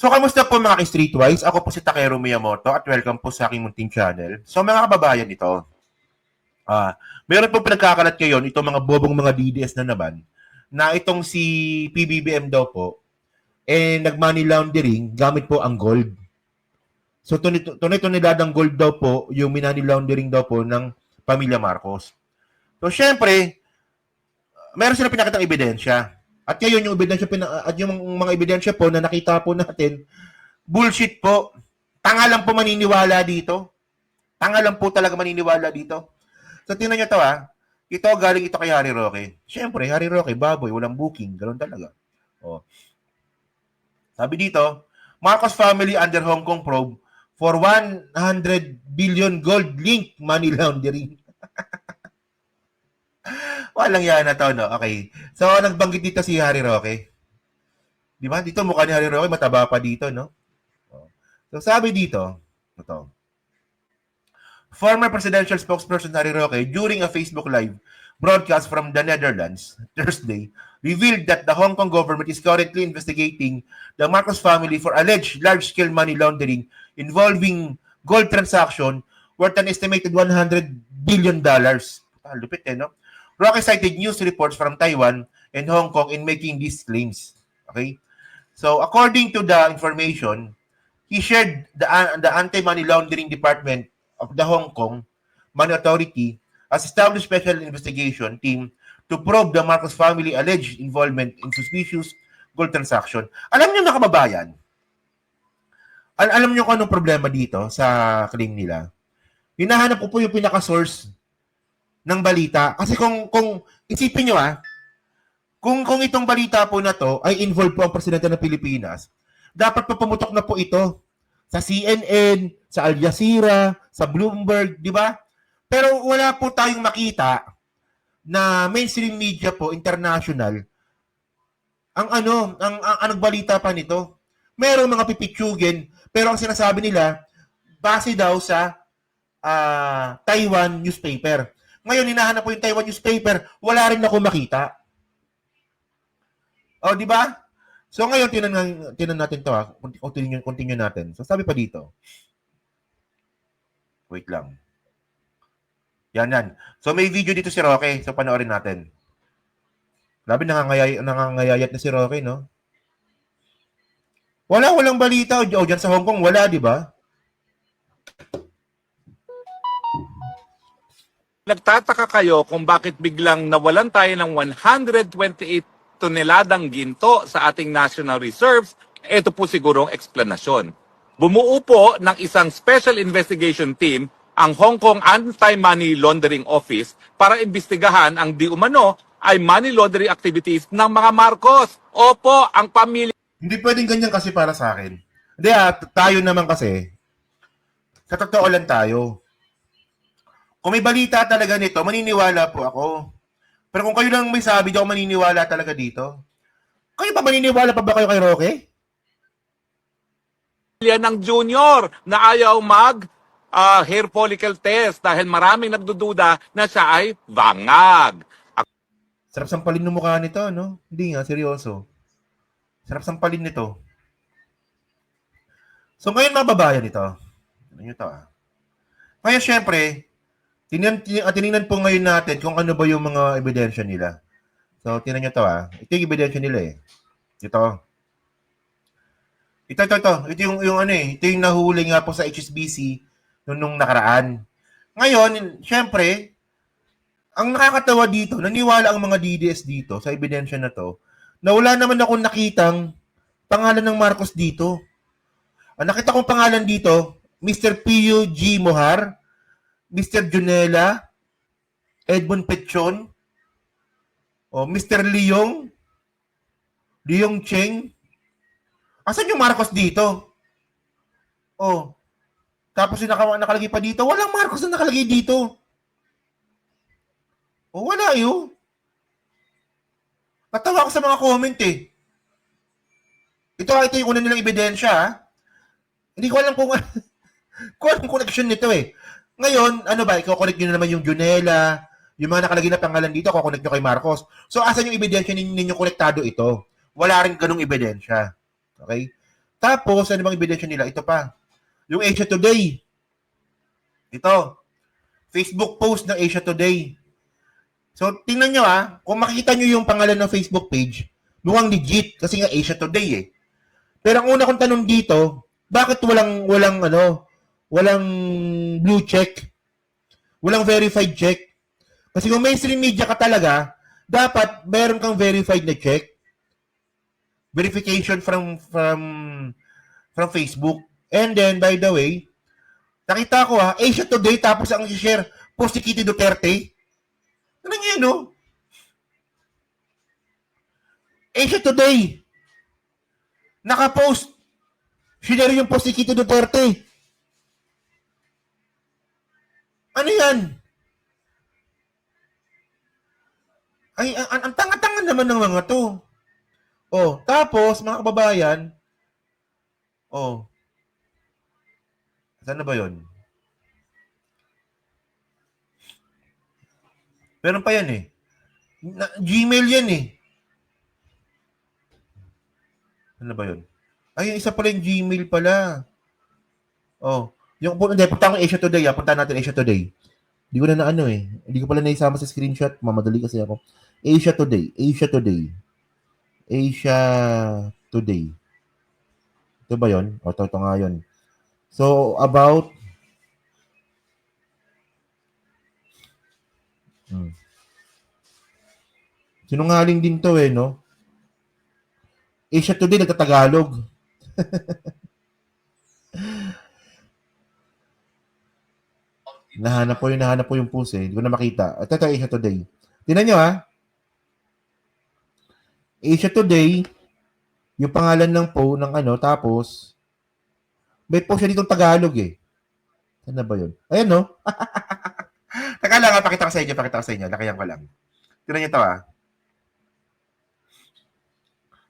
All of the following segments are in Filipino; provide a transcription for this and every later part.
So, kamusta po mga ka-Streetwise? Ako po si Takeru Miyamoto at welcome po sa aking munting channel. So, mga kababayan ito, meron po pinagkakalat ngayon itong mga bobong mga DDS na naman na itong si PBBM daw po nag-money laundering gamit po ang gold. So, tunay-tuniladang gold daw po yung money laundering daw po ng pamilya Marcos. So, syempre, meron sila pinakitang ebidensya. At ngayon, yung ebidensya, at yung mga ebidensya po na nakita po natin, bullshit po. Tanga lang po maniniwala dito. Tanga lang po talaga maniniwala dito. So, tingnan nyo to Ito, galing ito kay Harry Roque. Siyempre, Harry Roque, baboy, walang booking. Ganun talaga. Oh. Sabi dito, Marcos family under Hong Kong probe for 100 billion gold link money laundering. Walang yan na to, no? Okay. So, nagbanggit dito si Harry Roque. Di ba? Dito mukha ni Harry Roque, mataba pa dito, no? So, sabi dito, ito. Former presidential spokesperson Harry Roque, during a Facebook Live broadcast from the Netherlands, Thursday, revealed that the Hong Kong government is currently investigating the Marcos family for alleged large-scale money laundering involving gold transaction worth an estimated $100 billion. Lupit no? Roque cited news reports from Taiwan and Hong Kong in making these claims. Okay? So, according to the information, he shared the Anti-Money Laundering Department of the Hong Kong Money Authority has established special investigation team to probe the Marcos family alleged involvement in suspicious gold transaction. Alam niyo mga kababayan, alam niyo kung anong problema dito sa claim nila? Hinahanap ko po yung pinaka-source ng balita. Kasi kung isipin nyo kung itong balita po na to ay involved po ang presidente ng Pilipinas, dapat po pumutok na po ito sa CNN, sa Al Jazeera, sa Bloomberg, di ba? Pero wala po tayong makita na mainstream media po, international, ang balita pa nito. Merong mga pipitsugin, pero ang sinasabi nila, base daw sa Taiwan newspaper. Ngayon, hinahanap po yung Taiwan newspaper, wala rin ako makita. O, di ba? So, ngayon, tinan natin to continue natin. So, sabi pa dito. Wait lang. Yan. So, may video dito si Roque. So, panoorin natin. Labi, nangangayayat na si Roque, no? Walang balita. O, dyan sa Hong Kong, wala, di ba? Nagtataka kayo kung bakit biglang nawalan tayo ng 128 toneladang ginto sa ating national reserves. Ito po siguro ang eksplanasyon. Bumuo po ng isang special investigation team ang Hong Kong Anti-Money Laundering Office para imbestigahan ang di umano ay money laundering activities ng mga Marcos. Opo, ang pamilya. Hindi pwedeng ganyan kasi para sa akin. Hindi tayo naman kasi, sa totoo lang tayo. Kung may balita talaga nito, maniniwala po ako. Pero kung kayo lang may sabi, di ako maniniwala talaga dito. Kayo ba maniniwala pa ba kayo kay Roque? Ng junior na ayaw mag hair follicle test dahil maraming nagdududa na siya ay bangag. Sarap sampalin ng mukha nito, no? Hindi nga, seryoso. Sarap sampalin nito. So ngayon mga babayan ito. Ano nyo ito Ngayon syempre, tinignan po ngayon natin kung ano ba yung mga ebidensya nila. So, tingnan nyo ito Ito yung ebidensya nila Ito. Ito yung nahuli nga po sa HSBC nung nakaraan. Ngayon, syempre, ang nakakatawa dito, naniwala ang mga DDS dito sa ebidensya na to, na wala naman akong nakitang pangalan ng Marcos dito. Ang nakita kong pangalan dito, Mr. Pio G. Mohar, Mr. Junela, Edmond Pechon, Mr. Leong Cheng. Asan yung Marcos dito? Tapos yung nakalagay pa dito, walang Marcos na nakalagay dito. Wala yun. Natawa ako sa mga comment Ito yung una nilang ebidensya Hindi ko alam kung anong connection nito Ngayon, ano ba, i-connect nyo na naman yung Junela, yung mga nakalagay na pangalan dito, i-connect nyo kay Marcos. So, asan yung ebidensya ninyo konektado ito? Wala rin ganung ebidensya. Okay? Tapos, ano bang ebidensya nila? Ito pa. Yung Asia Today. Ito. Facebook post ng Asia Today. So, tingnan nyo kung makikita nyo yung pangalan ng Facebook page, mukhang legit kasi nga Asia Today eh. Pero ang una kong tanong dito, bakit walang blue check? Walang verified check? Kasi kung mainstream media ka talaga, dapat meron kang verified na check. Verification from Facebook. And then, by the way, nakita ko Asia Today tapos ang share post si Kitty Duterte. Ano nyo yun, no? Asia Today. Nakapost. Share yung post si Kitty Duterte. Ano yan? Ay, ang tanga-tanga naman ng mga to. Tapos, mga kababayan, saan na ba yun? Meron pa yan eh. Gmail yan eh. Ano ba yun? Ay, isa pala yung Gmail pala. Punta ko Asia Today punta natin Asia Today. Hindi ko na eh. Hindi ko pala naisama sa screenshot. Mamadali kasi ako. Asia Today. Ito ba yun? Ito nga yun. So, about sinungaling din to eh, no? Asia Today nagtatagalog. Nahanap ko yung post eh. Hindi ko na makita. Ito Asia Today. Tingnan nyo Asia Today, yung pangalan ng tapos may post siya ditong Tagalog eh. Ano ba yun? Ayan no? Taka lang pakita ko sa inyo. Lakayan ko lang. Tingnan nyo ito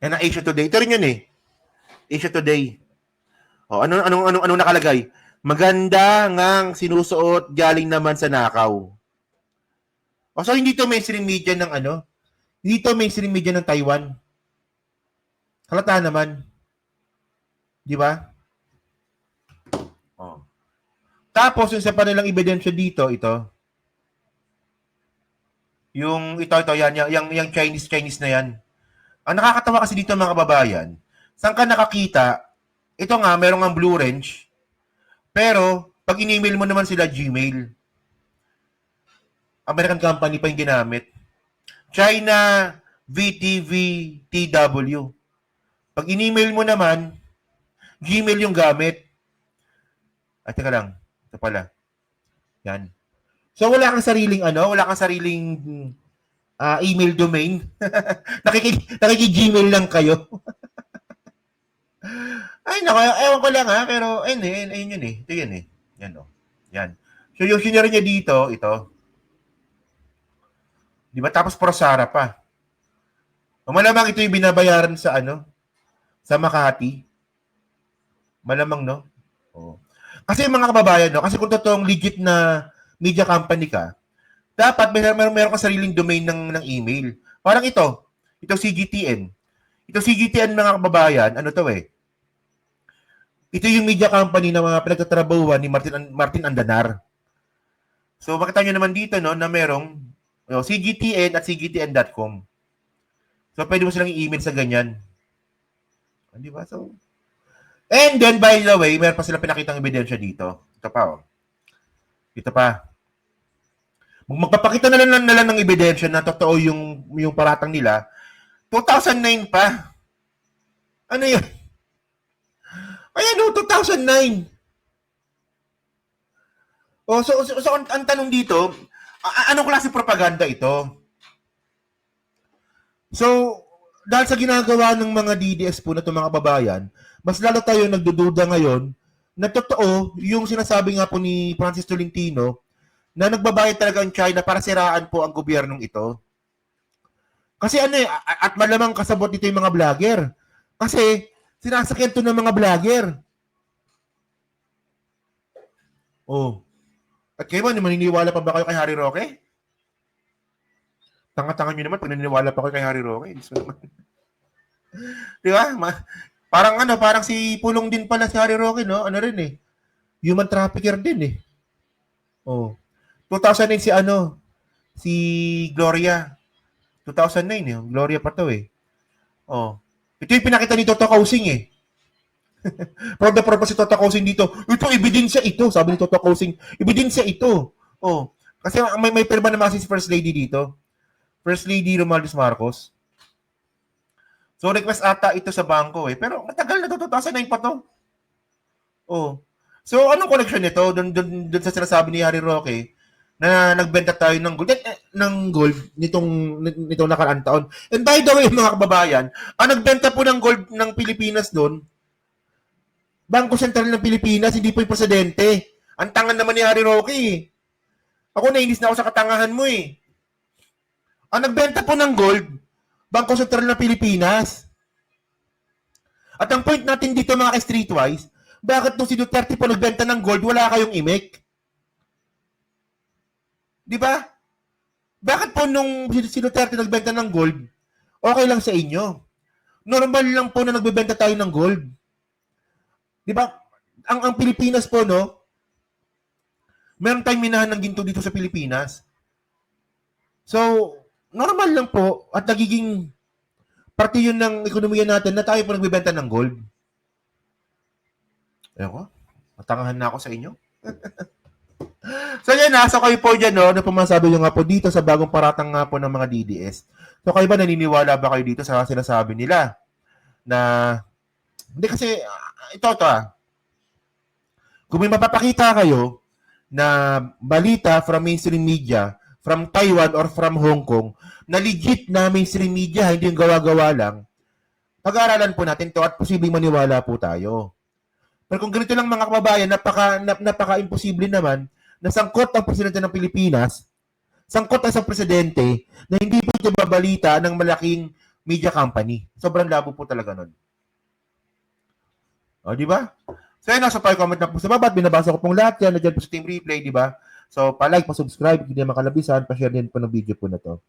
Yan ang Asia Today. Ito rin yun eh. Asia Today. Anong nakalagay? Maganda ngang sinusuot galing naman sa nakaw. So hindi to mainstream media ng Hindi to mainstream media ng Taiwan. Halata naman. Di ba? Tapos yung sa panilang ebidensya dito, ito. Yung yung Chinese na yan. Ang nakakatawa kasi dito mga kababayan, saan ka nakakita, ito nga, meron nga Blue Range, pero pag in-email mo naman sila Gmail, American company pa yung ginamit. China VTV TW. Pag in-email mo naman, Gmail yung gamit. Teka lang. Ito pala. Yan. So wala kang sariling email domain. Nakiki-Gmail lang kayo. Ay, nako, ewan ko lang pero ayun yun eh. Ito yun eh. Yan Yan. So yung sinira niya dito, ito. Di ba? Tapos Prosara pa. Malamang ito yung binabayaran sa sa Makati. Malamang, no? Kasi mga kababayan, no? Kasi kung totoong legit na media company ka, dapat meron ka sariling domain ng email. Parang ito CGTN. Ito CGTN mga kababayan, ito yung media company na mga pinagtatrabahuan ni Martin Andanar. So makita nyo naman dito no, na merong CGTN at cgtn.com. So pwede mo silang i-email sa ganyan. Di ba? So, and then, by the way, meron pa silang pinakitang ebidensya dito. Ito pa. Magpapakita na lang ng ebidensya na totoo yung paratang nila. 2009 pa. Ano yun? Ayan 2009. So ang tanong dito, anong klase propaganda ito? So, dahil sa ginagawa ng mga DDS po na itong mga kababayan, mas lalo tayo nagdududa ngayon na totoo yung sinasabi nga po ni Francis Tolentino na nagbabayad talaga ang China para siraan po ang gobyernong ito. Kasi at malamang kasabot dito yung mga vlogger. Kasi sinasakyan to ng mga vlogger. At kayo ba, maniniwala pa ba kayo kay Harry Roque? Tanga-tanga nyo naman pag naniniwala pa kayo kay Harry Roque. Di ba? Parang si Pulong din pala si Harry Roque, no? Ano rin eh. Human trafficker din eh. Oh. 2009 si Gloria. 2009 eh. Gloria pa to eh. Oh. Ito yung pinakita ni Toto Kausing eh. Proud na proud pa si Toto Kausing dito. Ito, ebidensya ito. Sabi ni Toto Kausing, ebidensya ito. Oh. Kasi may pirma naman si First Lady dito. First Lady Romualdez Marcos. So, request ata ito sa bangko eh. Pero matagal na to. 2009 pa to. Oh. So, anong connection nito? Doon sa sinasabi ni Harry Roque na nagbenta tayo ng gold, nitong nakaraang taon. And by the way, mga kababayan, ang nagbenta po ng gold ng Pilipinas doon, Bangko Sentral ng Pilipinas, hindi po yung presidente. Ang tangan naman ni Harry Roque eh. Ako nainis na ako sa katangahan mo eh. Ang nagbenta po ng gold, Bangko Sentral ng Pilipinas. At ang point natin dito mga ka-streetwise, bakit nung si Duterte po nagbenta ng gold, wala kayong imik? Di ba? Bakit po nung si Duterte nagbenta ng gold, okay lang sa inyo? Normal lang po na nagbebenta tayo ng gold. Di ba? Ang Pilipinas po, no? Meron tayong minahan ng ginto dito sa Pilipinas. So, normal lang po at nagiging parte yun ng ekonomiya natin na tayo po nagbebenta ng gold. Ayan ko, matangahan na ako sa inyo. So yan na, so kayo po dyan, no, na pumasabi nyo nga po dito sa bagong paratang nga po ng mga DDS. So kayo ba naniniwala ba kayo dito sa sinasabi nila? Na, hindi kasi, ito kung may mapapakita kayo na balita from mainstream media, from Taiwan or from Hong Kong, na legit na mainstream media, hindi yung gawa-gawa lang, pag-aaralan po natin to at posibleng maniwala po tayo. Pero kung ganito lang mga kababayan, napaka-imposible naman na sangkot ang presidente ng Pilipinas, sangkot ang isang presidente na hindi po ito babalita ng malaking media company. Sobrang labo po talaga nun. O, di ba? So, yun, nasa comment na po sa baba at binabasa ko pong lahat yan. Nandiyan po sa team replay, di ba? So, pa-like, pa-subscribe, hindi makalabisan, pa-share din po ng video po na to.